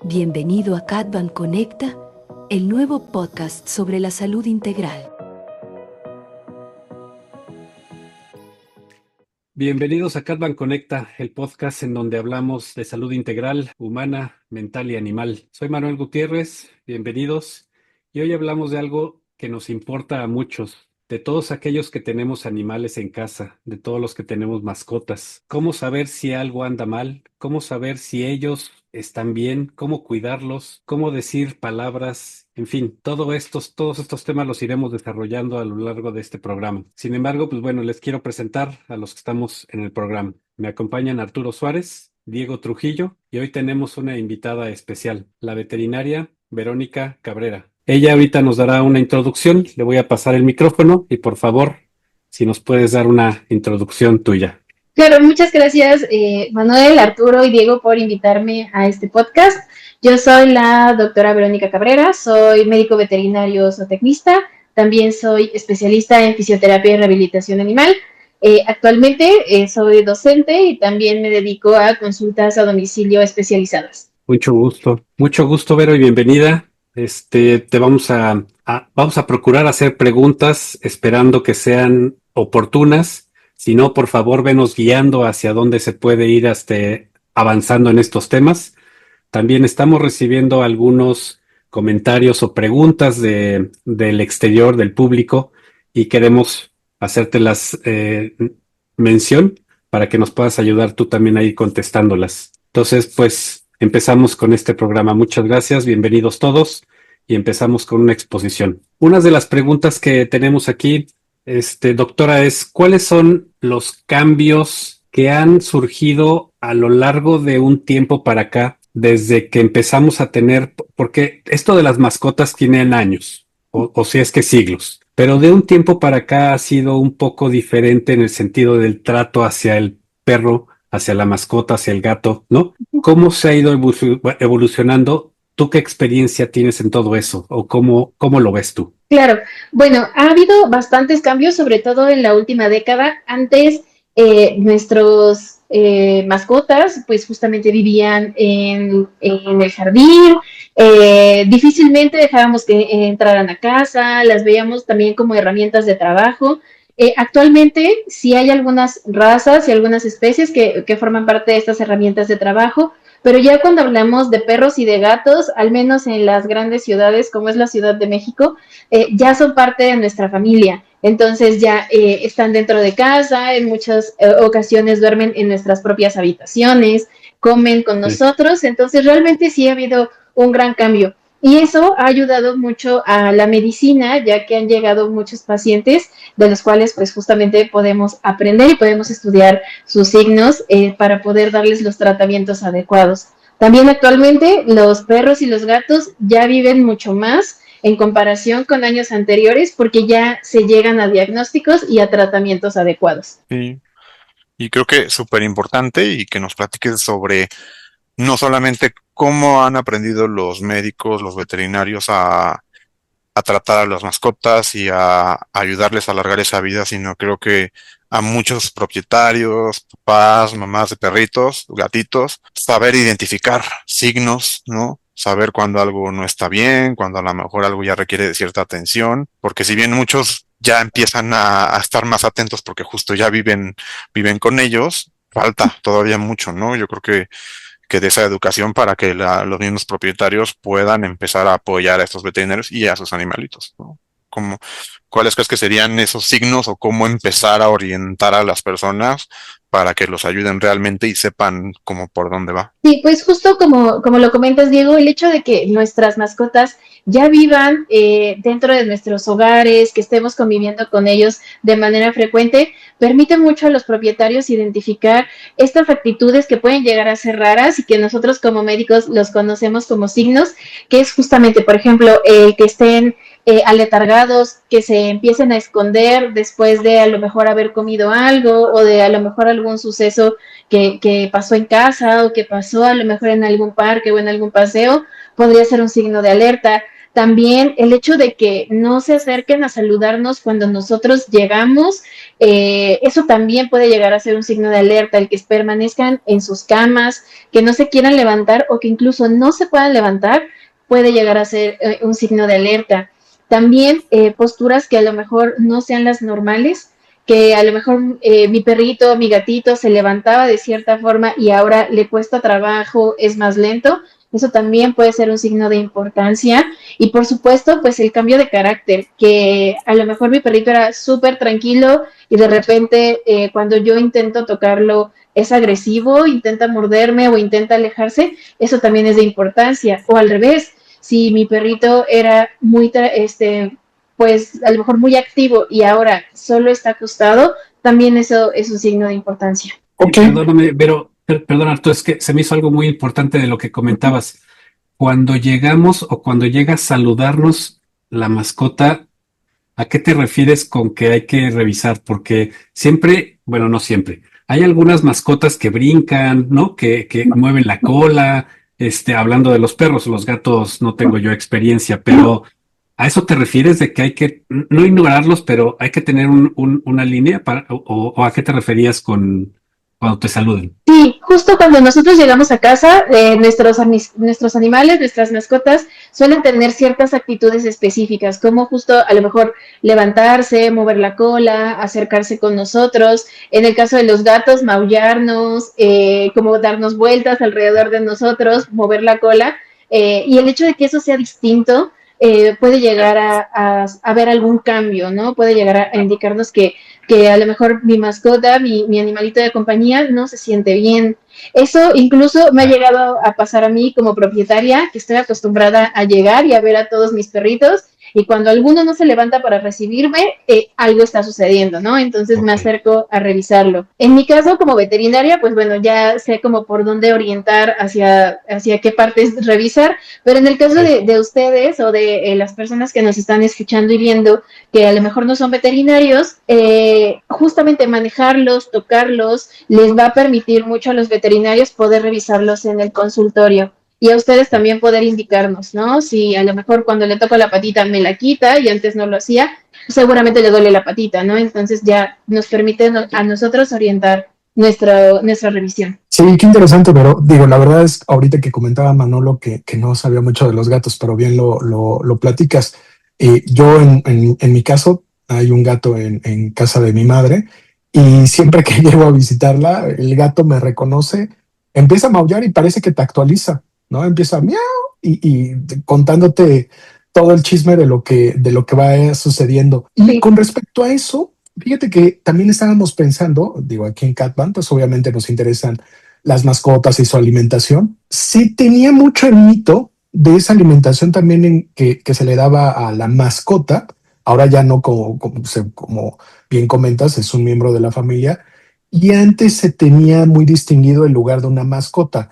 Bienvenido a Catban Conecta, el nuevo podcast sobre la salud integral. Bienvenidos a Catban Conecta, el podcast en donde hablamos de salud integral, humana, mental y animal. Soy Manuel Gutiérrez, bienvenidos. Y hoy hablamos de algo que nos importa a muchos, de todos aquellos que tenemos animales en casa, de todos los que tenemos mascotas. ¿Cómo saber si algo anda mal? ¿Cómo saber si ellos están bien? ¿Cómo cuidarlos? ¿Cómo decir palabras? En fin, todos estos temas los iremos desarrollando a lo largo de este programa. Sin embargo, pues bueno, les quiero presentar a los que estamos en el programa. Me acompañan Arturo Suárez, Diego Trujillo y hoy tenemos una invitada especial, la veterinaria Verónica Cabrera. Ella ahorita nos dará una introducción, le voy a pasar el micrófono y por favor, si nos puedes dar una introducción tuya. Claro, muchas gracias Manuel, Arturo y Diego por invitarme a este podcast. Yo soy la doctora Verónica Cabrera, soy médico veterinario zootecnista, también soy especialista en fisioterapia y rehabilitación animal. Actualmente soy docente y también me dedico a consultas a domicilio especializadas. Mucho gusto, Vero, y bienvenida. Te vamos a procurar hacer preguntas esperando que sean oportunas. Si no, por favor, venos guiando hacia dónde se puede ir avanzando en estos temas. También estamos recibiendo algunos comentarios o preguntas del exterior, del público, y queremos hacértelas mención para que nos puedas ayudar tú también ahí contestándolas. Entonces, pues empezamos con este programa. Muchas gracias, bienvenidos todos, y empezamos con una exposición. Una de las preguntas que tenemos aquí, doctora, es ¿cuáles son los cambios que han surgido a lo largo de un tiempo para acá, desde que empezamos a tener, porque esto de las mascotas tienen años, o si es que siglos, pero de un tiempo para acá ha sido un poco diferente en el sentido del trato hacia el perro, hacia la mascota, hacia el gato, ¿no? ¿Cómo se ha ido evolucionando? ¿Tú qué experiencia tienes en todo eso? ¿O cómo lo ves tú? Claro, bueno, ha habido bastantes cambios, sobre todo en la última década. Antes, nuestros mascotas, pues justamente vivían en el jardín, difícilmente dejábamos que entraran a casa, las veíamos también como herramientas de trabajo. Actualmente, sí hay algunas razas y algunas especies que forman parte de estas herramientas de trabajo, pero ya cuando hablamos de perros y de gatos, al menos en las grandes ciudades como es la Ciudad de México, ya son parte de nuestra familia. Entonces ya están dentro de casa, en muchas ocasiones duermen en nuestras propias habitaciones, comen con nosotros, entonces realmente sí ha habido un gran cambio. Y eso ha ayudado mucho a la medicina, ya que han llegado muchos pacientes de los cuales pues justamente podemos aprender y podemos estudiar sus signos para poder darles los tratamientos adecuados. También actualmente los perros y los gatos ya viven mucho más en comparación con años anteriores porque ya se llegan a diagnósticos y a tratamientos adecuados. Sí, y creo que es súper importante y que nos platiques sobre no solamente cómo han aprendido los médicos, los veterinarios a tratar a las mascotas y a ayudarles a alargar esa vida, sino creo que a muchos propietarios, papás, mamás de perritos, gatitos, saber identificar signos, ¿no? Saber cuando algo no está bien, cuando a lo mejor algo ya requiere de cierta atención, porque si bien muchos ya empiezan a estar más atentos porque justo ya viven con ellos, falta todavía mucho, ¿no? Yo creo que de esa educación para que los mismos propietarios puedan empezar a apoyar a estos veterinarios y a sus animalitos, ¿no? Como, ¿cuáles crees que serían esos signos o cómo empezar a orientar a las personas para que los ayuden realmente y sepan cómo por dónde va? Sí, pues justo como lo comentas, Diego, el hecho de que nuestras mascotas ya vivan dentro de nuestros hogares, que estemos conviviendo con ellos de manera frecuente, permite mucho a los propietarios identificar estas actitudes que pueden llegar a ser raras y que nosotros como médicos los conocemos como signos, que es justamente, por ejemplo, que estén aletargados, que se empiecen a esconder después de a lo mejor haber comido algo o de a lo mejor algún suceso que pasó en casa o que pasó a lo mejor en algún parque o en algún paseo, podría ser un signo de alerta. También el hecho de que no se acerquen a saludarnos cuando nosotros llegamos, eso también puede llegar a ser un signo de alerta, el que permanezcan en sus camas, que no se quieran levantar o que incluso no se puedan levantar, puede llegar a ser un signo de alerta. También posturas que a lo mejor no sean las normales, que a lo mejor mi perrito, mi gatito se levantaba de cierta forma y ahora le cuesta trabajo, es más lento. Eso también puede ser un signo de importancia. Y por supuesto, pues el cambio de carácter, que a lo mejor mi perrito era súper tranquilo y de repente cuando yo intento tocarlo es agresivo, intenta morderme o intenta alejarse, eso también es de importancia. O al revés, si mi perrito era muy, pues a lo mejor muy activo y ahora solo está acostado, también eso es un signo de importancia. Ok. Perdóname, pero perdón, Arturo, es que se me hizo algo muy importante de lo que comentabas. Cuando llegamos o cuando llega a saludarnos la mascota, ¿a qué te refieres con que hay que revisar? Porque siempre, bueno, no siempre, hay algunas mascotas que brincan, ¿no? Que mueven la cola, hablando de los perros, los gatos no tengo yo experiencia, pero ¿a eso te refieres de que hay que no ignorarlos, pero hay que tener una línea para, o a qué te referías con cuando te saluden? Sí, justo cuando nosotros llegamos a casa, nuestros animales, nuestras mascotas, suelen tener ciertas actitudes específicas, como justo a lo mejor levantarse, mover la cola, acercarse con nosotros. En el caso de los gatos, maullarnos, como darnos vueltas alrededor de nosotros, mover la cola. Y el hecho de que eso sea distinto puede llegar a ver algún cambio, ¿no? Puede llegar a indicarnos que a lo mejor mi mascota, mi animalito de compañía no se siente bien. Eso incluso me ha llegado a pasar a mí como propietaria, que estoy acostumbrada a llegar y a ver a todos mis perritos, y cuando alguno no se levanta para recibirme, algo está sucediendo, ¿no? Entonces me acerco a revisarlo. En mi caso, como veterinaria, pues bueno, ya sé como por dónde orientar hacia qué partes revisar, pero en el caso de ustedes o de las personas que nos están escuchando y viendo, que a lo mejor no son veterinarios, justamente manejarlos, tocarlos, les va a permitir mucho a los veterinarios poder revisarlos en el consultorio. Y a ustedes también poder indicarnos, ¿no? Si a lo mejor cuando le toco la patita me la quita y antes no lo hacía, seguramente le duele la patita, ¿no? Entonces ya nos permite a nosotros orientar nuestra revisión. Sí, qué interesante, pero digo, la verdad es ahorita que comentaba Manolo que no sabía mucho de los gatos, pero bien lo platicas. Yo en mi caso hay un gato en casa de mi madre y siempre que llego a visitarla, el gato me reconoce, empieza a maullar y parece que te actualiza, ¿no? Empieza a miau y contándote todo el chisme de lo que va sucediendo. Y Sí. con respecto a eso, fíjate que también estábamos pensando, digo, aquí en Catban, pues obviamente nos interesan las mascotas y su alimentación. Sí tenía mucho el mito de esa alimentación también que se le daba a la mascota. Ahora ya no, como bien comentas, es un miembro de la familia. Y antes se tenía muy distinguido el lugar de una mascota.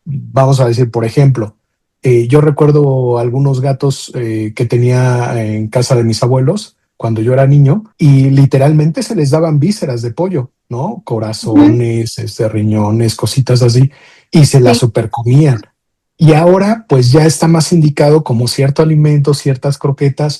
Vamos a decir, por ejemplo, yo recuerdo algunos gatos que tenía en casa de mis abuelos cuando yo era niño y literalmente se les daban vísceras de pollo, ¿no? Corazones, riñones, cositas así, y se las supercomían. Y ahora pues ya está más indicado como cierto alimento, ciertas croquetas,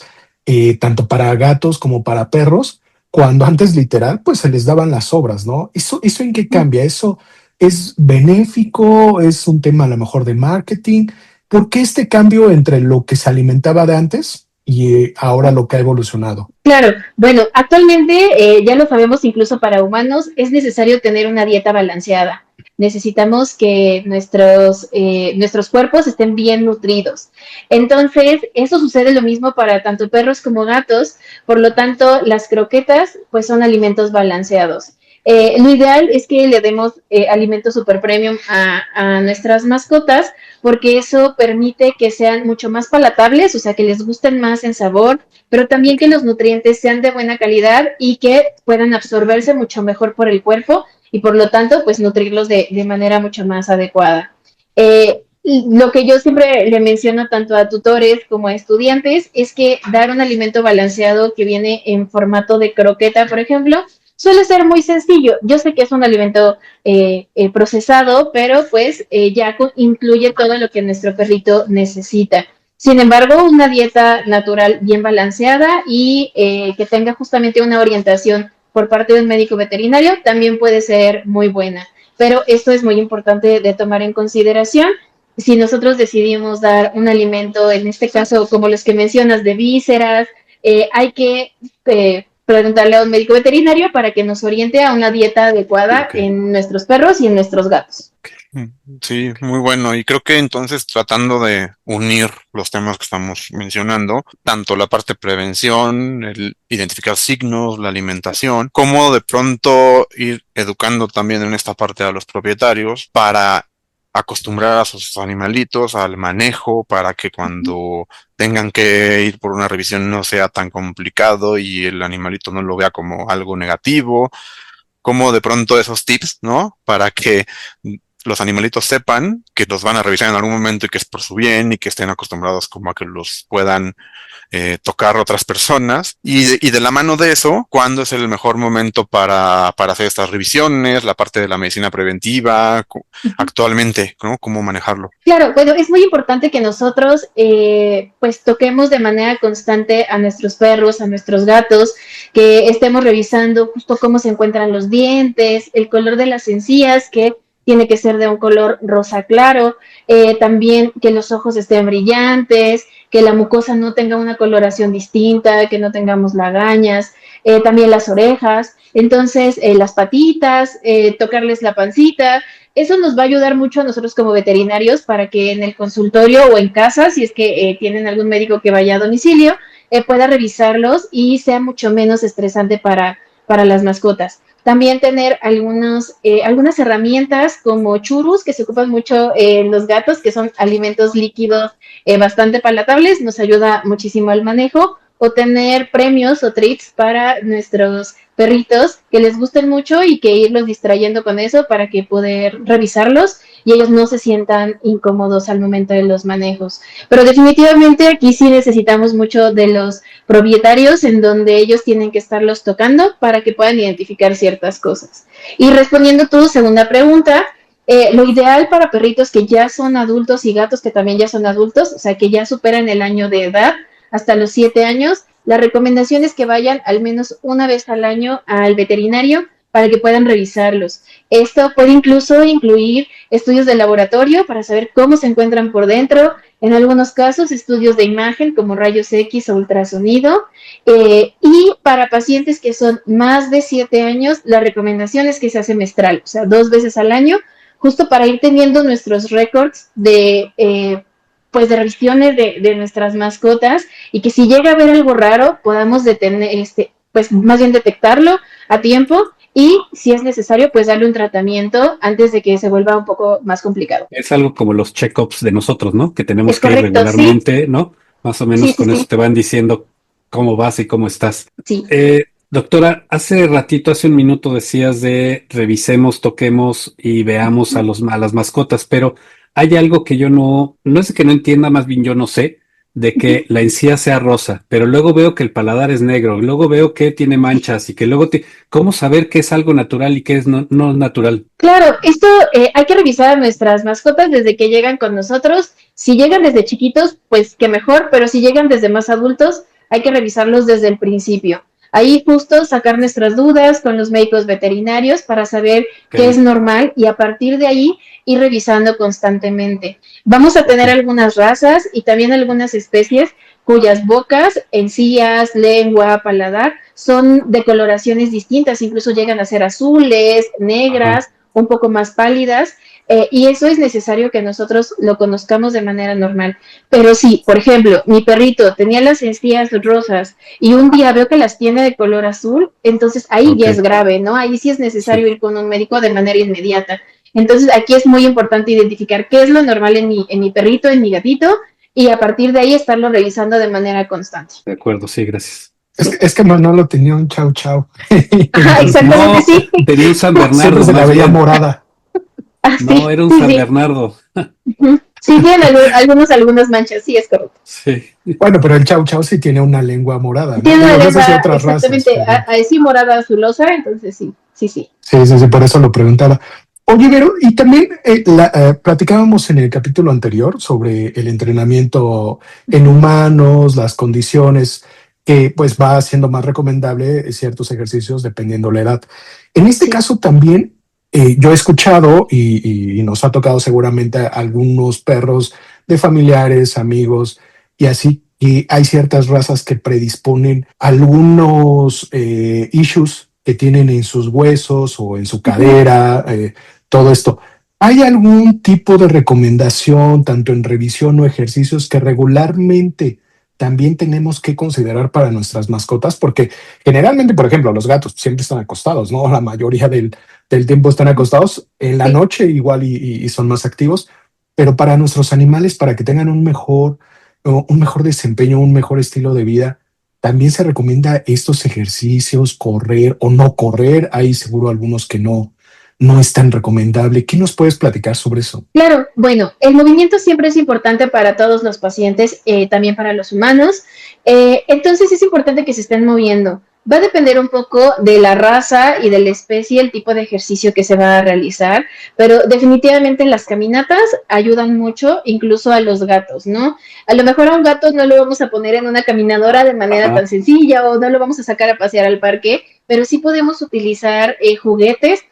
tanto para gatos como para perros, cuando antes literal pues se les daban las sobras, ¿no? ¿Eso en qué cambia? ¿Eso es benéfico? ¿Es un tema a lo mejor de marketing? ¿Por qué este cambio entre lo que se alimentaba de antes y ahora lo que ha evolucionado? Claro, bueno, actualmente ya lo sabemos, incluso para humanos es necesario tener una dieta balanceada. Necesitamos que nuestros cuerpos estén bien nutridos. Entonces, eso sucede lo mismo para tanto perros como gatos, por lo tanto, las croquetas pues son alimentos balanceados. Lo ideal es que le demos alimentos super premium a nuestras mascotas, porque eso permite que sean mucho más palatables, o sea, que les gusten más en sabor, pero también que los nutrientes sean de buena calidad y que puedan absorberse mucho mejor por el cuerpo y por lo tanto, pues nutrirlos de manera mucho más adecuada. Lo que yo siempre le menciono tanto a tutores como a estudiantes es que dar un alimento balanceado que viene en formato de croqueta, por ejemplo, suele ser muy sencillo. Yo sé que es un alimento procesado, pero pues ya incluye todo lo que nuestro perrito necesita. Sin embargo, una dieta natural bien balanceada y que tenga justamente una orientación por parte de un médico veterinario también puede ser muy buena. Pero esto es muy importante de tomar en consideración. Si nosotros decidimos dar un alimento, en este caso como los que mencionas de vísceras, hay que preguntarle a un médico veterinario para que nos oriente a una dieta adecuada en nuestros perros y en nuestros gatos. Sí, muy bueno. Y creo que entonces tratando de unir los temas que estamos mencionando, tanto la parte de prevención, el identificar signos, la alimentación, como de pronto ir educando también en esta parte a los propietarios para acostumbrar a sus animalitos al manejo, para que cuando tengan que ir por una revisión no sea tan complicado y el animalito no lo vea como algo negativo, como de pronto esos tips, ¿no? Para que los animalitos sepan que los van a revisar en algún momento y que es por su bien y que estén acostumbrados como a que los puedan tocar otras personas. Y de la mano de eso, ¿cuándo es el mejor momento para hacer estas revisiones? La parte de la medicina preventiva, actualmente, ¿no? ¿Cómo manejarlo? Claro, bueno, es muy importante que nosotros pues toquemos de manera constante a nuestros perros, a nuestros gatos, que estemos revisando justo cómo se encuentran los dientes, el color de las encías, que tiene que ser de un color rosa claro, también que los ojos estén brillantes, que la mucosa no tenga una coloración distinta, que no tengamos lagañas, también las orejas, entonces las patitas, tocarles la pancita. Eso nos va a ayudar mucho a nosotros como veterinarios para que en el consultorio o en casa, si es que tienen algún médico que vaya a domicilio, pueda revisarlos y sea mucho menos estresante para las mascotas. También tener algunas herramientas como churros que se ocupan mucho en los gatos, que son alimentos líquidos bastante palatables, nos ayuda muchísimo al manejo, o tener premios o treats para nuestros perritos que les gusten mucho y que irlos distrayendo con eso para que poder revisarlos y ellos no se sientan incómodos al momento de los manejos. Pero definitivamente aquí sí necesitamos mucho de los propietarios en donde ellos tienen que estarlos tocando para que puedan identificar ciertas cosas. Y respondiendo tu segunda pregunta, lo ideal para perritos que ya son adultos y gatos que también ya son adultos, o sea, que ya superan el año de edad, hasta los 7 años, la recomendación es que vayan al menos una vez al año al veterinario para que puedan revisarlos. Esto puede incluso incluir estudios de laboratorio para saber cómo se encuentran por dentro, en algunos casos estudios de imagen como rayos X o ultrasonido, y para pacientes que son más de 7 años, la recomendación es que sea semestral, o sea, 2 veces al año, justo para ir teniendo nuestros récords de pues de revisiones de nuestras mascotas y que si llega a haber algo raro podamos detener, pues más bien detectarlo a tiempo y si es necesario pues darle un tratamiento antes de que se vuelva un poco más complicado. Es algo como los check-ups de nosotros, ¿no? Que tenemos Es que ir correcto, regularmente, sí. ¿no? Más o menos Sí, con eso sí. te van diciendo cómo vas y cómo estás. Sí. Doctora, hace ratito, hace un minuto decías de revisemos, toquemos y veamos a las mascotas, pero hay algo que yo no es que no entienda, más bien yo no sé, de que la encía sea rosa, pero luego veo que el paladar es negro, luego veo que tiene manchas y que luego ¿cómo saber qué es algo natural y qué es no natural? Claro, esto hay que revisar a nuestras mascotas desde que llegan con nosotros. Si llegan desde chiquitos, pues qué mejor, pero si llegan desde más adultos, hay que revisarlos desde el principio. Ahí justo sacar nuestras dudas con los médicos veterinarios para saber qué es normal y a partir de ahí ir revisando constantemente. Vamos a tener algunas razas y también algunas especies cuyas bocas, encías, lengua, paladar son de coloraciones distintas, incluso llegan a ser azules, negras, un poco más pálidas, y eso es necesario que nosotros lo conozcamos de manera normal. Pero sí, por ejemplo, mi perrito tenía las encías rosas y un día veo que las tiene de color azul, entonces ahí ya es grave, ¿no? Ahí sí es necesario ir con un médico de manera inmediata. Entonces aquí es muy importante identificar qué es lo normal en mi perrito, en mi gatito, y a partir de ahí estarlo revisando de manera constante. De acuerdo, sí, gracias. Es que Manolo tenía un chau chau. Ajá, exactamente, sí. Tenía un San Bernardo. Siempre se la veía morada. No, era un San Bernardo. Sí, tiene algunas manchas, sí, es correcto. Sí. Bueno, pero el chau chau sí tiene una lengua morada, ¿no? Tiene una lengua, otras exactamente, razas, sí, morada azulosa, entonces sí. Sí, por eso lo preguntaba. Oye, Vero, y también platicábamos en el capítulo anterior sobre el entrenamiento en humanos, las condiciones que pues va haciendo más recomendable ciertos ejercicios dependiendo la edad. En este Sí. caso también yo he escuchado y nos ha tocado seguramente a algunos perros de familiares, amigos y así, y hay ciertas razas que predisponen algunos issues que tienen en sus huesos o en su cadera, todo esto. ¿Hay algún tipo de recomendación, tanto en revisión o ejercicios, que regularmente también tenemos que considerar para nuestras mascotas? Porque generalmente, por ejemplo, los gatos siempre están acostados, ¿no? La mayoría del tiempo están acostados. En la Sí. noche igual y son más activos, pero para nuestros animales, para que tengan un mejor desempeño, un mejor estilo de vida, también se recomienda estos ejercicios, correr o no correr. Hay seguro algunos que no es tan recomendable. ¿Qué nos puedes platicar sobre eso? Claro, bueno, el movimiento siempre es importante para todos los pacientes, también para los humanos. Entonces es importante que se estén moviendo. Va a depender un poco de la raza y de la especie, el tipo de ejercicio que se va a realizar, pero definitivamente las caminatas ayudan mucho, incluso a los gatos, ¿no? A lo mejor a un gato no lo vamos a poner en una caminadora de manera tan sencilla o no lo vamos a sacar a pasear al parque, pero sí podemos utilizar juguetes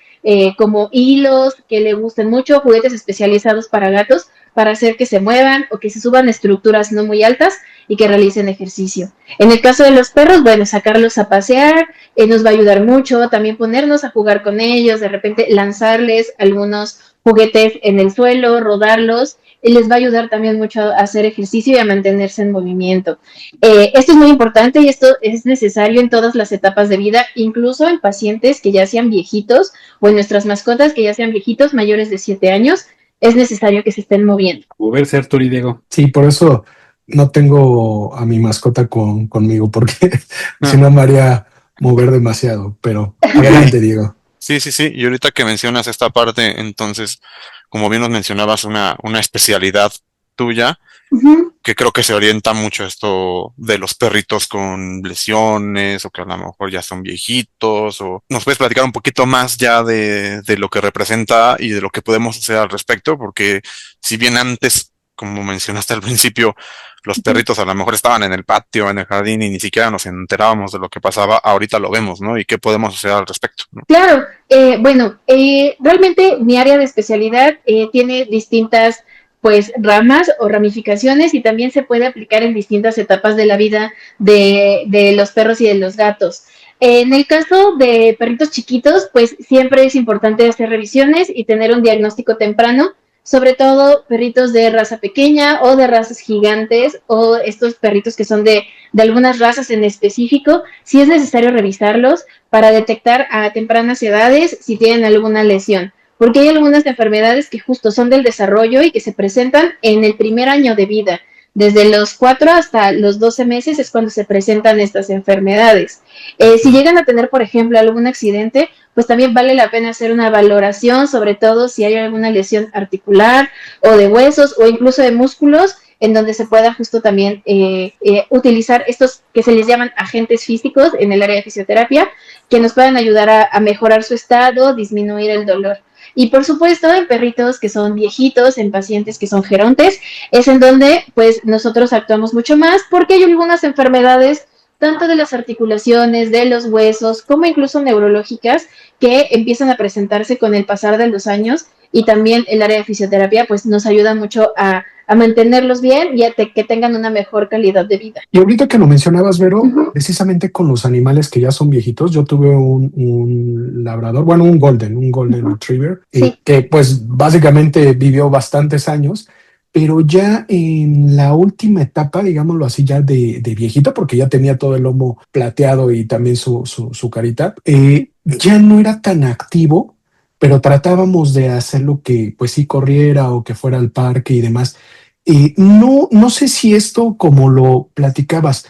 como hilos que le gusten mucho, juguetes especializados para gatos, para hacer que se muevan o que se suban estructuras no muy altas y que realicen ejercicio. En el caso de los perros, bueno, sacarlos a pasear nos va a ayudar mucho, también ponernos a jugar con ellos, de repente lanzarles algunos juguetes en el suelo, rodarlos, y les va a ayudar también mucho a hacer ejercicio y a mantenerse en movimiento. Esto es muy importante y esto es necesario en todas las etapas de vida, incluso en pacientes que ya sean viejitos o en nuestras mascotas que ya sean viejitos, mayores de 7 años, es necesario que se estén moviendo. Moverse, Arturo y Diego. Sí, por eso no tengo a mi mascota conmigo, porque si no me haría mover demasiado. Pero adelante, Diego. Sí, sí, sí. Y ahorita que mencionas esta parte, entonces, como bien nos mencionabas, una especialidad tuya, Uh-huh. que creo que se orienta mucho a esto de los perritos con lesiones o que a lo mejor ya son viejitos, o nos puedes platicar un poquito más ya de lo que representa y de lo que podemos hacer al respecto, porque si bien antes, como mencionaste al principio, los perritos a lo mejor estaban en el patio, en el jardín y ni siquiera nos enterábamos de lo que pasaba, ahorita lo vemos, ¿no? ¿Y qué podemos hacer al respecto, ¿no? Claro, bueno, realmente mi área de especialidad tiene distintas pues ramas o ramificaciones y también se puede aplicar en distintas etapas de la vida de los perros y de los gatos. En el caso de perritos chiquitos, pues siempre es importante hacer revisiones y tener un diagnóstico temprano, sobre todo perritos de raza pequeña o de razas gigantes o estos perritos que son de algunas razas en específico, sí es necesario revisarlos para detectar a tempranas edades si tienen alguna lesión, porque hay algunas enfermedades que justo son del desarrollo y que se presentan en el primer año de vida. Desde los 4 hasta los 12 meses es cuando se presentan estas enfermedades. Si llegan a tener, por ejemplo, algún accidente, pues también vale la pena hacer una valoración, sobre todo si hay alguna lesión articular o de huesos o incluso de músculos, en donde se pueda justo también utilizar estos que se les llaman agentes físicos en el área de fisioterapia, que nos puedan ayudar a mejorar su estado, disminuir el dolor. Y por supuesto, en perritos que son viejitos, en pacientes que son gerontes, es en donde pues nosotros actuamos mucho más porque hay algunas enfermedades, tanto de las articulaciones, de los huesos, como incluso neurológicas, que empiezan a presentarse con el pasar de los años, y también el área de fisioterapia pues nos ayuda mucho a mantenerlos bien y a que tengan una mejor calidad de vida. Y ahorita que lo mencionabas, Vero, precisamente con los animales que ya son viejitos, yo tuve un labrador, bueno, un golden retriever, Sí. que pues básicamente vivió bastantes años, pero ya en la última etapa, digámoslo así, ya de viejito, porque ya tenía todo el lomo plateado y también su carita, ya no era tan activo, pero tratábamos de hacerlo que pues sí corriera o que fuera al parque y demás. No sé si esto, como lo platicabas,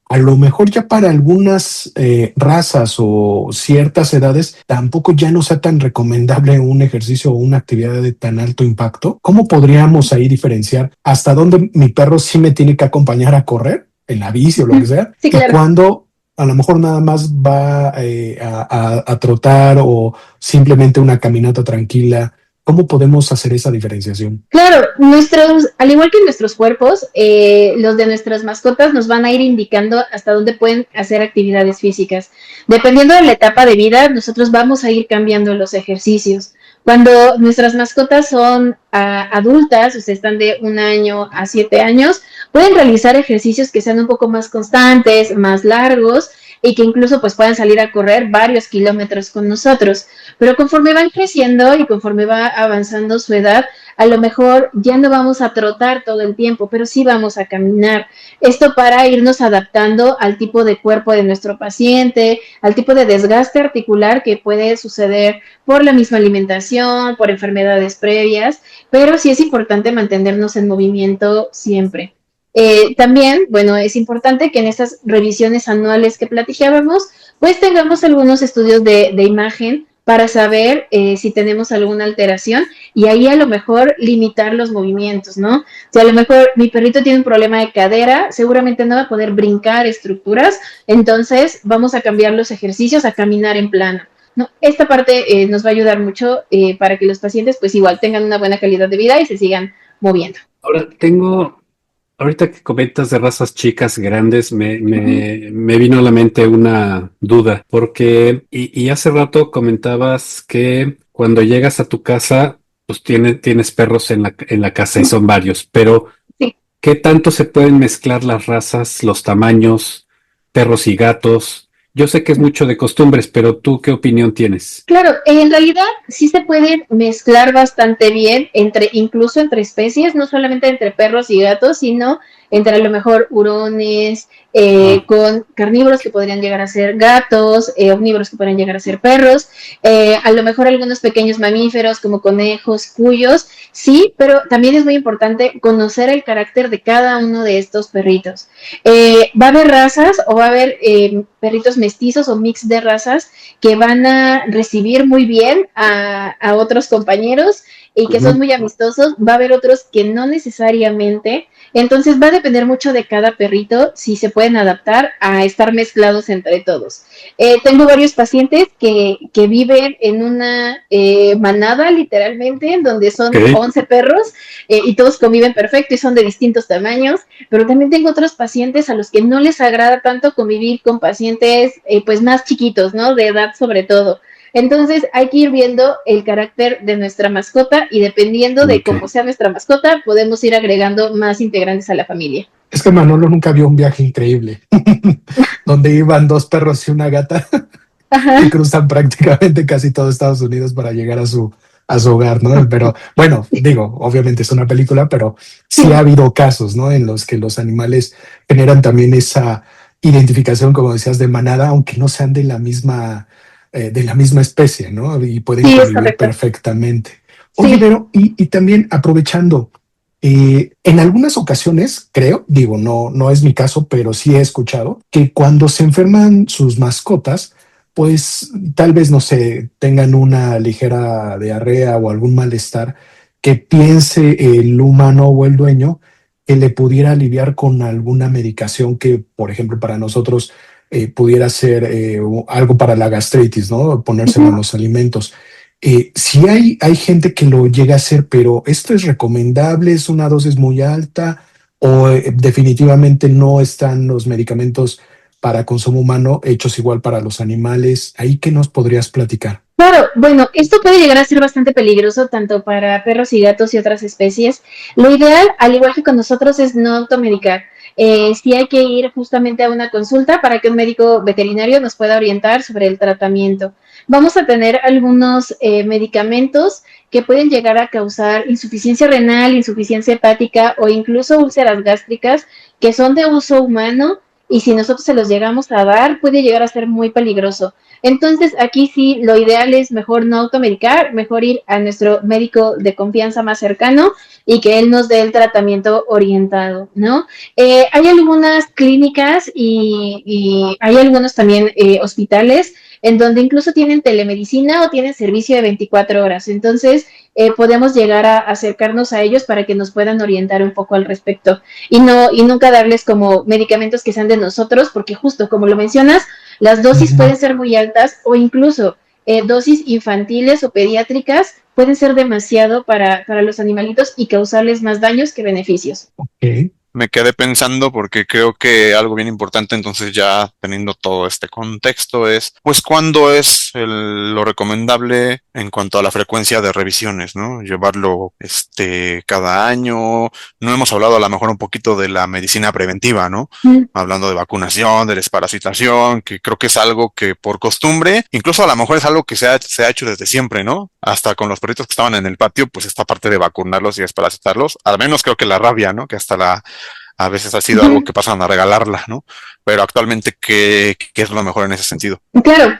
a lo mejor ya para algunas razas o ciertas edades tampoco ya no sea tan recomendable un ejercicio o una actividad de tan alto impacto. ¿Cómo podríamos ahí diferenciar hasta dónde mi perro sí me tiene que acompañar a correr en la bici o lo que sea? Sí, claro. Y cuándo A lo mejor nada más va a trotar o simplemente una caminata tranquila. ¿Cómo podemos hacer esa diferenciación? Claro, al igual que nuestros cuerpos, los de nuestras mascotas nos van a ir indicando hasta dónde pueden hacer actividades físicas. Dependiendo de la etapa de vida, nosotros vamos a ir cambiando los ejercicios. Cuando nuestras mascotas son adultas, o sea, están de 1 año a 7 años, pueden realizar ejercicios que sean un poco más constantes, más largos y que incluso pues puedan salir a correr varios kilómetros con nosotros. Pero conforme van creciendo y conforme va avanzando su edad, a lo mejor ya no vamos a trotar todo el tiempo, pero sí vamos a caminar. Esto para irnos adaptando al tipo de cuerpo de nuestro paciente, al tipo de desgaste articular que puede suceder por la misma alimentación, por enfermedades previas, pero sí es importante mantenernos en movimiento siempre. También, bueno, es importante que en estas revisiones anuales que platicábamos, pues tengamos algunos estudios de imagen para saber si tenemos alguna alteración y ahí a lo mejor limitar los movimientos, ¿no? Si a lo mejor mi perrito tiene un problema de cadera, seguramente no va a poder brincar estructuras, entonces vamos a cambiar los ejercicios a caminar en plano. No, esta parte nos va a ayudar mucho para que los pacientes pues igual tengan una buena calidad de vida y se sigan moviendo. Ahora ahorita que comentas de razas chicas, grandes, me vino a la mente una duda, porque, y hace rato comentabas que cuando llegas a tu casa, pues tienes perros en la casa y son varios, pero Sí. ¿qué tanto se pueden mezclar las razas, los tamaños, perros y gatos? Yo sé que es mucho de costumbres, pero ¿tú qué opinión tienes? Claro, en realidad sí se pueden mezclar bastante bien incluso entre especies, no solamente entre perros y gatos, sino entre a lo mejor hurones, Ah, con carnívoros que podrían llegar a ser gatos, omnívoros que podrían llegar a ser perros, a lo mejor algunos pequeños mamíferos como conejos, cuyos, sí, pero también es muy importante conocer el carácter de cada uno de estos perritos. Va a haber razas o va a haber perritos mestizos o mix de razas que van a recibir muy bien a otros compañeros y que son ujú. muy amistosos, va a haber otros que no necesariamente, entonces va a depender mucho de cada perrito si se pueden adaptar a estar mezclados entre todos. Tengo varios pacientes que viven en una manada literalmente, en donde son Ok. 11 perros y todos conviven perfecto y son de distintos tamaños, pero también tengo otros pacientes a los que no les agrada tanto convivir con pacientes pues más chiquitos, ¿no? De edad sobre todo. Entonces hay que ir viendo el carácter de nuestra mascota y dependiendo de Ok. cómo sea nuestra mascota, podemos ir agregando más integrantes a la familia. Es que Manolo nunca vio un viaje increíble donde iban 2 perros y una gata y Ajá. cruzan prácticamente casi todo Estados Unidos para llegar a su hogar, ¿no? Pero bueno, digo, obviamente es una película, pero sí ha Sí, habido casos, ¿no? En los que los animales generan también esa identificación, como decías, de manada, aunque no sean de la misma especie, ¿no? Y pueden sí, es convivir correcto. perfectamente. Oye, Sí, pero, y también aprovechando, en algunas ocasiones, creo, digo, no es mi caso, pero sí he escuchado que cuando se enferman sus mascotas, pues tal vez, no sé, tengan una ligera diarrea o algún malestar que piense el humano o el dueño que le pudiera aliviar con alguna medicación que, por ejemplo, para nosotros pudiera ser algo para la gastritis, ¿no? Ponérselo en ujú. los alimentos. Sí hay gente que lo llega a hacer, pero ¿esto es recomendable? ¿Es una dosis muy alta? ¿O definitivamente no están los medicamentos para consumo humano hechos igual para los animales? ¿Ahí qué nos podrías platicar? Claro, bueno, esto puede llegar a ser bastante peligroso tanto para perros y gatos y otras especies. Lo ideal, al igual que con nosotros, es no automedicar. Sí hay que ir justamente a una consulta para que un médico veterinario nos pueda orientar sobre el tratamiento. Vamos a tener algunos medicamentos que pueden llegar a causar insuficiencia renal, insuficiencia hepática o incluso úlceras gástricas que son de uso humano y si nosotros se los llegamos a dar puede llegar a ser muy peligroso. Entonces, aquí sí, lo ideal es mejor no automedicar, mejor ir a nuestro médico de confianza más cercano y que él nos dé el tratamiento orientado, ¿no? Hay algunas clínicas y hay algunos también hospitales en donde incluso tienen telemedicina o tienen servicio de 24 horas. Entonces, podemos llegar a acercarnos a ellos para que nos puedan orientar un poco al respecto y nunca darles como medicamentos que sean de nosotros, porque justo como lo mencionas, las dosis pueden ser muy altas o incluso dosis infantiles o pediátricas pueden ser demasiado para los animalitos y causarles más daños que beneficios. Ok. Me quedé pensando porque creo que algo bien importante, entonces ya teniendo todo este contexto es, pues, ¿cuándo es lo recomendable en cuanto a la frecuencia de revisiones, ¿no? Llevarlo, cada año. No hemos hablado a lo mejor un poquito de la medicina preventiva, ¿no? Hablando de vacunación, de desparasitación, que creo que es algo que por costumbre, incluso a lo mejor es algo que se ha hecho desde siempre, ¿no? Hasta con los perritos que estaban en el patio, pues esta parte de vacunarlos y desparasitarlos, al menos creo que la rabia, ¿no? Que hasta a veces ha sido algo que pasan a regalarla, ¿no? Pero actualmente, ¿qué es lo mejor en ese sentido? Claro,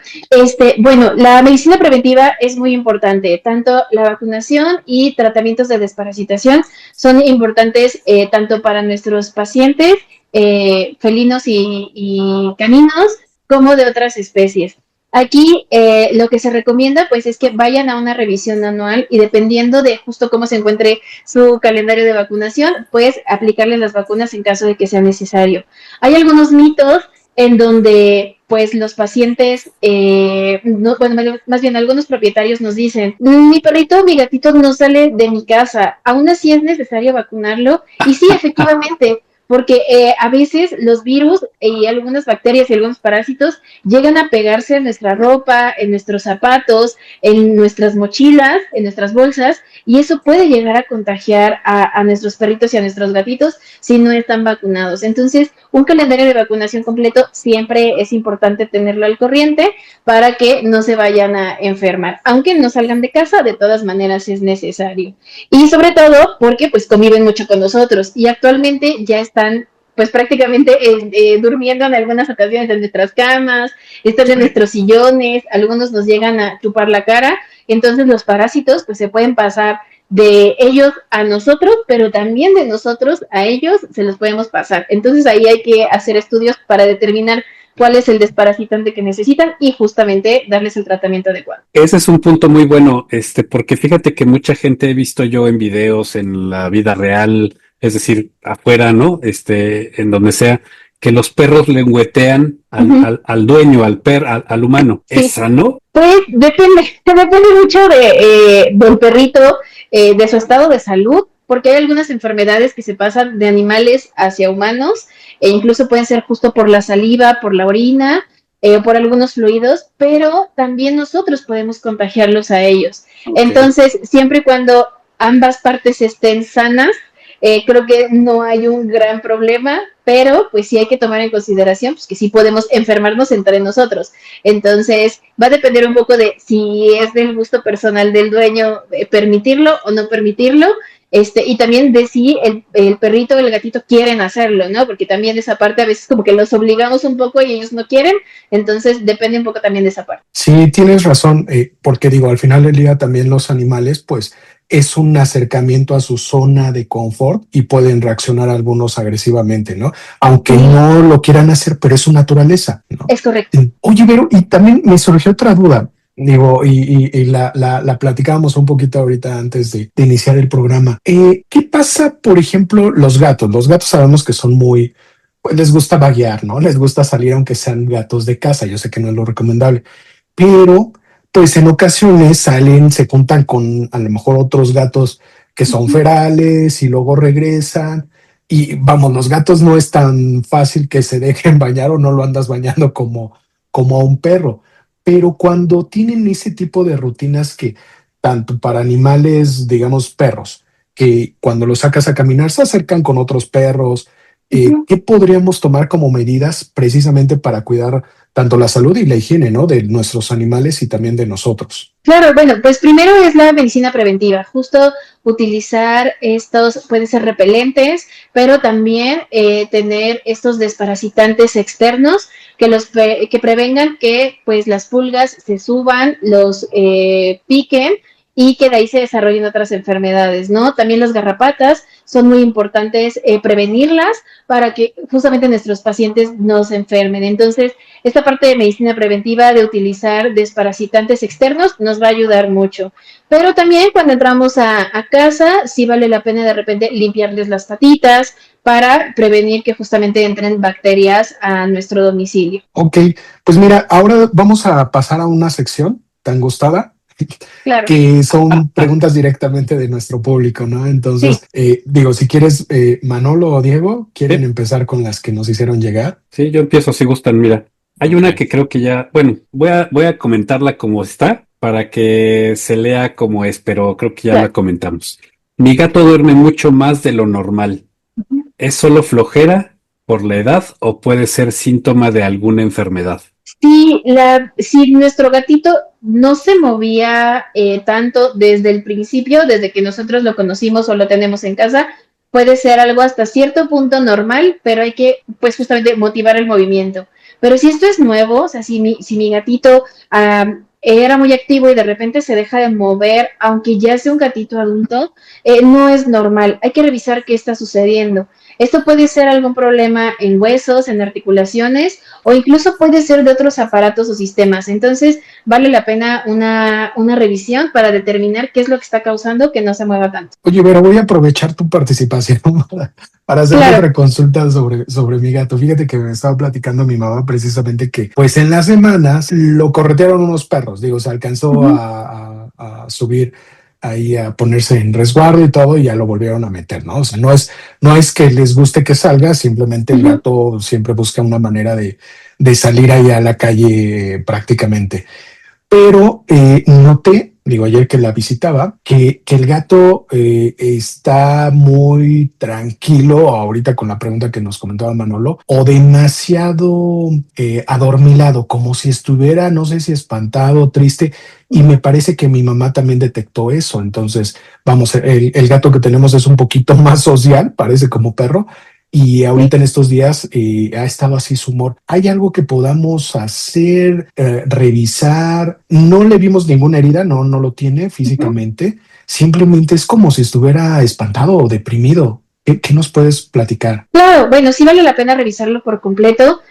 bueno, la medicina preventiva es muy importante, tanto la vacunación y tratamientos de desparasitación son importantes tanto para nuestros pacientes felinos y caninos como de otras especies. Aquí lo que se recomienda pues es que vayan a una revisión anual y dependiendo de justo cómo se encuentre su calendario de vacunación, pues aplicarles las vacunas en caso de que sea necesario. Hay algunos mitos en donde pues los pacientes, más bien algunos propietarios nos dicen, mi perrito, mi gatito no sale de mi casa, aún así es necesario vacunarlo, y sí, efectivamente, porque a veces los virus y algunas bacterias y algunos parásitos llegan a pegarse en nuestra ropa, en nuestros zapatos, en nuestras mochilas, en nuestras bolsas, y eso puede llegar a contagiar a nuestros perritos y a nuestros gatitos si no están vacunados. Entonces, un calendario de vacunación completo siempre es importante tenerlo al corriente para que no se vayan a enfermar. Aunque no salgan de casa, de todas maneras es necesario. Y sobre todo porque pues conviven mucho con nosotros y actualmente ya están pues prácticamente durmiendo en algunas ocasiones en nuestras camas, están en nuestros sillones, algunos nos llegan a chupar la cara, entonces los parásitos pues se pueden pasar de ellos a nosotros, pero también de nosotros a ellos se los podemos pasar. Entonces ahí hay que hacer estudios para determinar cuál es el desparasitante que necesitan y justamente darles el tratamiento adecuado. Ese es un punto muy bueno, porque fíjate que mucha gente he visto yo en videos, en la vida real, es decir, afuera, ¿no? En donde sea, que los perros lengüetean al dueño, al humano. Sí. ¿Es sano? Pues depende mucho del perrito, de su estado de salud, porque hay algunas enfermedades que se pasan de animales hacia humanos, e incluso pueden ser justo por la saliva, por la orina, por algunos fluidos, pero también nosotros podemos contagiarlos a ellos. Okay. Entonces, siempre y cuando ambas partes estén sanas, creo que no hay un gran problema, pero pues sí hay que tomar en consideración pues, que sí podemos enfermarnos entre nosotros. Entonces va a depender un poco de si es del gusto personal del dueño permitirlo o no permitirlo, y también de si el perrito o el gatito quieren hacerlo, ¿no? Porque también esa parte a veces como que los obligamos un poco y ellos no quieren, entonces depende un poco también de esa parte. Sí, tienes razón, porque digo, al final del día también los animales, pues es un acercamiento a su zona de confort y pueden reaccionar algunos agresivamente, ¿no? Aunque no lo quieran hacer, pero es su naturaleza, ¿no? Es correcto. Oye, Vero, y también me surgió otra duda. Digo, y la platicábamos un poquito ahorita antes de iniciar el programa. ¿Qué pasa, por ejemplo, los gatos? Los gatos sabemos que son muy, pues les gusta vaguear, ¿no? Les gusta salir aunque sean gatos de casa. Yo sé que no es lo recomendable, pero pues en ocasiones salen, se juntan con a lo mejor otros gatos que son ferales y luego regresan. Y vamos, los gatos no es tan fácil que se dejen bañar o no lo andas bañando como a un perro. Pero cuando tienen ese tipo de rutinas que tanto para animales, digamos perros, que cuando los sacas a caminar se acercan con otros perros, ¿qué podríamos tomar como medidas precisamente para cuidar tanto la salud y la higiene, ¿no? De nuestros animales y también de nosotros? Claro, bueno, pues primero es la medicina preventiva, justo utilizar estos, pueden ser repelentes, pero también tener estos desparasitantes externos que prevengan que pues las pulgas se suban, los piquen y que de ahí se desarrollen otras enfermedades, ¿no? También las garrapatas son muy importantes prevenirlas para que justamente nuestros pacientes no se enfermen. Entonces, esta parte de medicina preventiva de utilizar desparasitantes externos nos va a ayudar mucho. Pero también cuando entramos a casa, sí vale la pena de repente limpiarles las patitas para prevenir que justamente entren bacterias a nuestro domicilio. Ok, pues mira, ahora vamos a pasar a una sección tan gustada Claro. que son preguntas directamente de nuestro público, ¿no? Entonces, digo, si quieres, Manolo o Diego, ¿quieren Sí. empezar con las que nos hicieron llegar? Sí, yo empiezo si gustan. Mira, hay una que creo que ya, bueno, voy a comentarla como está para que se lea como es, pero creo que ya la comentamos. Mi gato duerme mucho más de lo normal. ¿Es solo flojera por la edad o puede ser síntoma de alguna enfermedad? Si nuestro gatito no se movía tanto desde el principio, desde que nosotros lo conocimos o lo tenemos en casa, puede ser algo hasta cierto punto normal, pero hay que, pues, justamente motivar el movimiento. Pero si esto es nuevo, o sea, si mi gatito era muy activo y de repente se deja de mover, aunque ya sea un gatito adulto, no es normal. Hay que revisar qué está sucediendo. Esto puede ser algún problema en huesos, en articulaciones, o incluso puede ser de otros aparatos o sistemas. Entonces, vale la pena una revisión para determinar qué es lo que está causando que no se mueva tanto. Oye, pero voy a aprovechar tu participación para hacer otra consulta sobre mi gato. Fíjate que me estaba platicando mi mamá precisamente que, pues en las semanas lo corretearon unos perros. Digo, se alcanzó a subir ahí a ponerse en resguardo y todo, y ya lo volvieron a meter, ¿no? O sea, no es que les guste que salga, simplemente el gato siempre busca una manera de salir ahí a la calle prácticamente. Pero noté, digo, ayer que la visitaba, que el gato está muy tranquilo ahorita con la pregunta que nos comentaba Manolo, o demasiado adormilado, como si estuviera, no sé si espantado, triste, y me parece que mi mamá también detectó eso. Entonces, vamos, el gato que tenemos es un poquito más social, parece como perro, y ahorita en estos días ha estado así su humor. ¿Hay algo que podamos hacer, revisar? No le vimos ninguna herida, no lo tiene físicamente. Simplemente es como si estuviera espantado o deprimido. ¿Qué nos puedes platicar? Claro, bueno, sí vale la pena revisarlo por completo,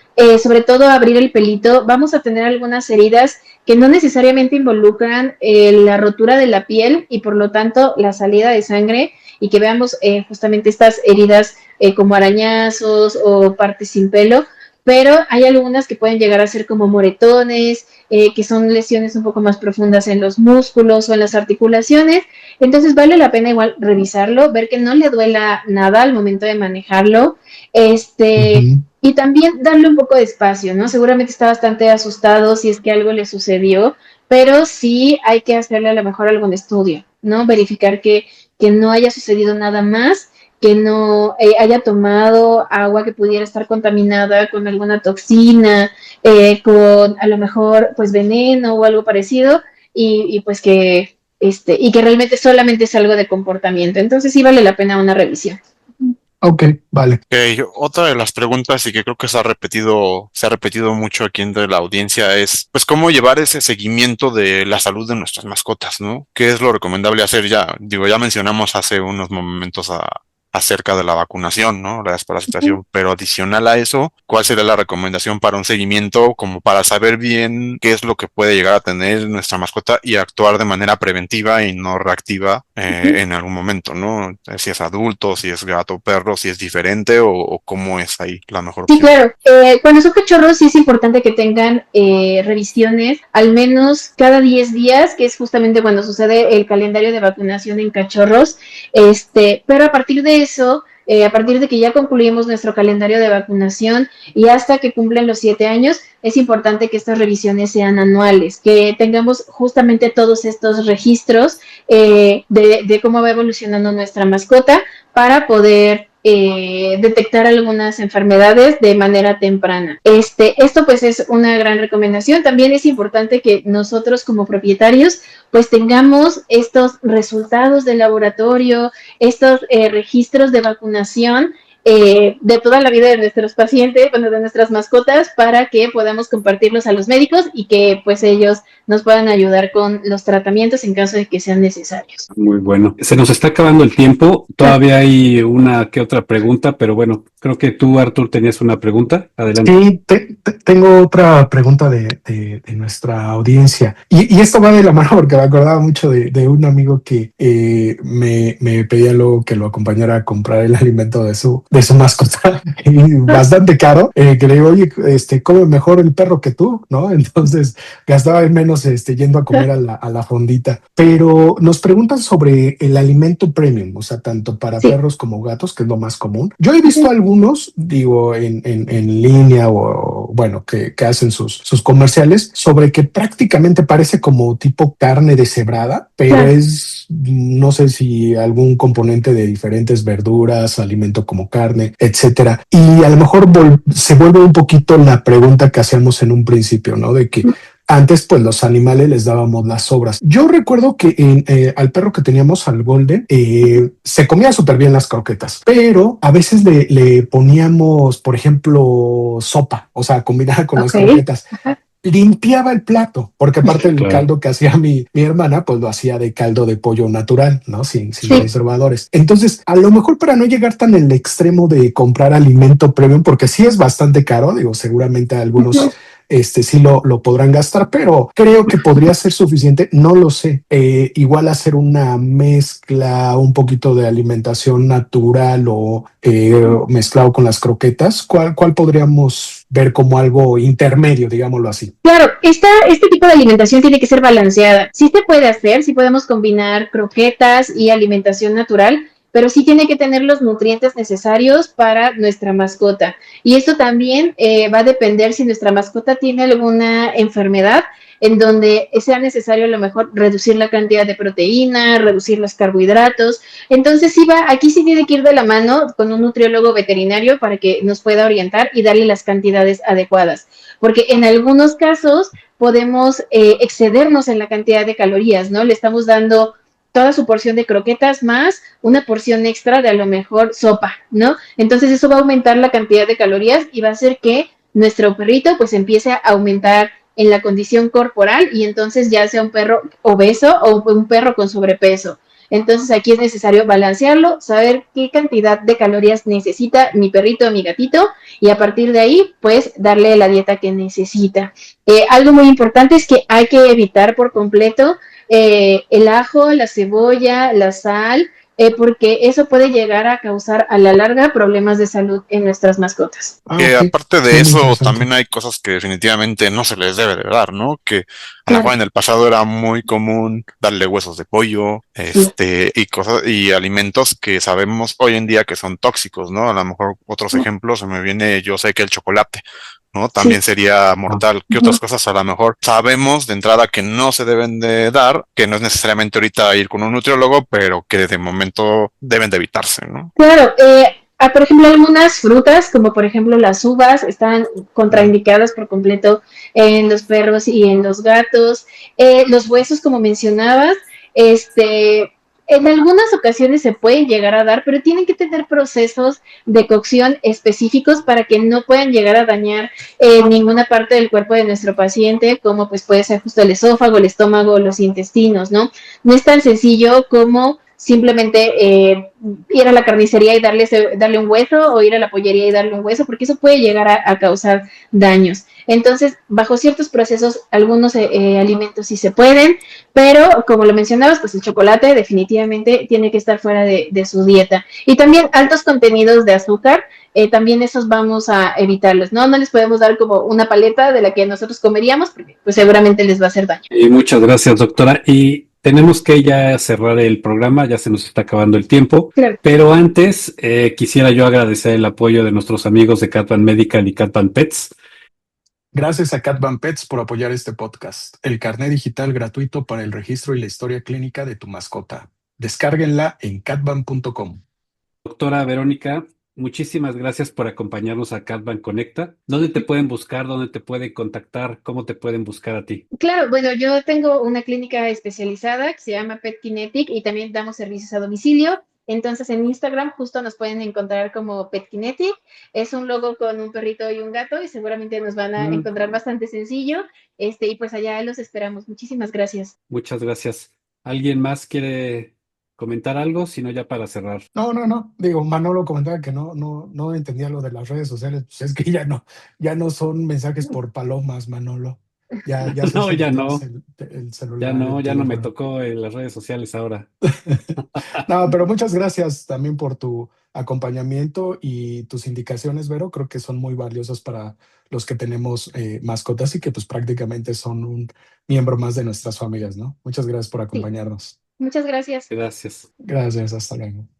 sobre todo abrir el pelito. Vamos a tener algunas heridas que no necesariamente involucran la rotura de la piel y por lo tanto la salida de sangre, y que veamos justamente estas heridas como arañazos o partes sin pelo, pero hay algunas que pueden llegar a ser como moretones, que son lesiones un poco más profundas en los músculos o en las articulaciones. Entonces vale la pena igual revisarlo, ver que no le duela nada al momento de manejarlo, y también darle un poco de espacio, ¿no? Seguramente está bastante asustado si es que algo le sucedió, pero sí hay que hacerle a lo mejor algún estudio, ¿no? Verificar que no haya sucedido nada más, que no haya tomado agua que pudiera estar contaminada con alguna toxina, con a lo mejor pues veneno o algo parecido, y pues que y que realmente solamente es algo de comportamiento. Entonces sí vale la pena una revisión. Ok, vale. Otra de las preguntas y que creo que se ha repetido mucho aquí entre la audiencia es, pues, cómo llevar ese seguimiento de la salud de nuestras mascotas, ¿no? ¿Qué es lo recomendable hacer ya? Digo, ya mencionamos hace unos momentos acerca de la vacunación, ¿no? La desparasitación, pero adicional a eso, ¿cuál sería la recomendación para un seguimiento como para saber bien qué es lo que puede llegar a tener nuestra mascota y actuar de manera preventiva y no reactiva en algún momento, ¿no? Si es adulto, si es gato o perro, si es diferente o cómo es ahí la mejor opción. Sí, claro. Cuando son cachorros sí es importante que tengan revisiones al menos cada 10 días, que es justamente cuando sucede el calendario de vacunación en cachorros. Pero a partir de eso, a partir de que ya concluimos nuestro calendario de vacunación y hasta que cumplen los 7 años, es importante que estas revisiones sean anuales, que tengamos justamente todos estos registros de cómo va evolucionando nuestra mascota para poder detectar algunas enfermedades de manera temprana. Esto pues es una gran recomendación. También es importante que nosotros como propietarios pues tengamos estos resultados de laboratorio, estos registros de vacunación de toda la vida de nuestros pacientes, bueno, de nuestras mascotas, para que podamos compartirlos a los médicos y que pues ellos nos puedan ayudar con los tratamientos en caso de que sean necesarios. Muy bueno. Se nos está acabando el tiempo. Todavía hay una que otra pregunta, pero bueno, creo que tú, Artur, tenías una pregunta. Adelante. Sí, tengo otra pregunta de nuestra audiencia. Y esto va de la mano porque me acordaba mucho de un amigo que me pedía luego que lo acompañara a comprar el alimento de su mascota, y bastante caro, que le digo, oye, come mejor el perro que tú, ¿no? Entonces gastaba menos yendo a comer a la fondita. Pero nos preguntan sobre el alimento premium, o sea, tanto para Sí. perros como gatos, que es lo más común. Yo he visto algunos, digo, en línea o bueno, que hacen sus comerciales sobre que prácticamente parece como tipo carne deshebrada, pero Claro. es, no sé si algún componente de diferentes verduras, alimento como carne, etcétera. Y a lo mejor se vuelve un poquito la pregunta que hacíamos en un principio, ¿no? De que antes, pues los animales les dábamos las sobras. Yo recuerdo que al perro que teníamos, al Golden, se comía súper bien las croquetas, pero a veces le poníamos, por ejemplo, sopa, o sea, combinada con las Ok. croquetas. Ajá. Limpiaba el plato, porque aparte el Claro. caldo que hacía mi hermana, pues lo hacía de caldo de pollo natural, ¿no? Sin Sí. conservadores. Entonces, a lo mejor para no llegar tan en el extremo de comprar alimento premium, porque sí es bastante caro, digo, seguramente algunos Ujú. sí lo podrán gastar, pero creo que podría ser suficiente, no lo sé. Igual hacer una mezcla, un poquito de alimentación natural o mezclado con las croquetas, ¿cuál podríamos ver como algo intermedio, digámoslo así? Claro, este tipo de alimentación tiene que ser balanceada. Sí se puede hacer, sí podemos combinar croquetas y alimentación natural, pero sí tiene que tener los nutrientes necesarios para nuestra mascota. Y esto también va a depender si nuestra mascota tiene alguna enfermedad en donde sea necesario a lo mejor reducir la cantidad de proteína, reducir los carbohidratos. Entonces aquí sí tiene que ir de la mano con un nutriólogo veterinario para que nos pueda orientar y darle las cantidades adecuadas. Porque en algunos casos podemos excedernos en la cantidad de calorías, ¿no? Le estamos dando toda su porción de croquetas más una porción extra de a lo mejor sopa, ¿no? Entonces eso va a aumentar la cantidad de calorías y va a hacer que nuestro perrito pues empiece a aumentar en la condición corporal y entonces ya sea un perro obeso o un perro con sobrepeso. Entonces aquí es necesario balancearlo, saber qué cantidad de calorías necesita mi perrito o mi gatito y a partir de ahí, pues darle la dieta que necesita. Algo muy importante es que hay que evitar por completo el ajo, la cebolla, la sal, porque eso puede llegar a causar a la larga problemas de salud en nuestras mascotas. Que Ok, aparte de suena eso, interesante. también hay cosas que definitivamente no se les debe de dar, ¿no? Que a lo Claro. mejor en el pasado era muy común darle huesos de pollo, Sí. y cosas, y alimentos que sabemos hoy en día que son tóxicos, ¿no? A lo mejor otros ejemplos, se me viene, yo sé que el chocolate, ¿no? También Sí. sería mortal. ¿Qué otras cosas a lo mejor sabemos de entrada que no se deben de dar, que no es necesariamente ahorita ir con un nutriólogo, pero que de momento deben de evitarse, ¿no? Claro, por ejemplo, algunas frutas, como por ejemplo las uvas, están contraindicadas por completo en los perros y en los gatos. Los huesos, como mencionabas, en algunas ocasiones se pueden llegar a dar, pero tienen que tener procesos de cocción específicos para que no puedan llegar a dañar ninguna parte del cuerpo de nuestro paciente, como pues puede ser justo el esófago, el estómago, los intestinos, ¿no? No es tan sencillo como simplemente ir a la carnicería y darle un hueso o ir a la pollería y darle un hueso, porque eso puede llegar a causar daños. Entonces, bajo ciertos procesos, algunos alimentos sí se pueden, pero como lo mencionabas, pues el chocolate definitivamente tiene que estar fuera de su dieta. Y también altos contenidos de azúcar, también esos vamos a evitarlos, ¿no? No les podemos dar como una paleta de la que nosotros comeríamos, porque pues seguramente les va a hacer daño. Y muchas gracias, doctora. Y tenemos que ya cerrar el programa, ya se nos está acabando el tiempo. Claro. Pero antes, quisiera yo agradecer el apoyo de nuestros amigos de Catban Medical y Catban Pets. Gracias a Catban Pets por apoyar este podcast, el carnet digital gratuito para el registro y la historia clínica de tu mascota. Descárguenla en catban.com. Doctora Verónica, muchísimas gracias por acompañarnos a Catban Conecta. ¿Dónde te pueden buscar? ¿Dónde te pueden contactar? ¿Cómo te pueden buscar a ti? Claro, bueno, yo tengo una clínica especializada que se llama Pet Kinetic y también damos servicios a domicilio. Entonces en Instagram justo nos pueden encontrar como Petkinetic. Es un logo con un perrito y un gato y seguramente nos van a Mm, encontrar bastante sencillo. Y pues allá los esperamos. Muchísimas gracias. muchas gracias. ¿Alguien más quiere comentar algo? Si no, ya para cerrar. No. Digo, Manolo comentaba que no entendía lo de las redes sociales. Pues es que ya no son mensajes por palomas, Manolo. Ya sé No, si ya tienes no, el celular, el ya no me teléfono. tocó en las redes sociales ahora. No, pero muchas gracias también por tu acompañamiento y tus indicaciones, Vero. Creo que son muy valiosas para los que tenemos mascotas y que pues prácticamente son un miembro más de nuestras familias, ¿no? Muchas gracias por Sí, acompañarnos. muchas gracias. Gracias. Gracias, hasta luego.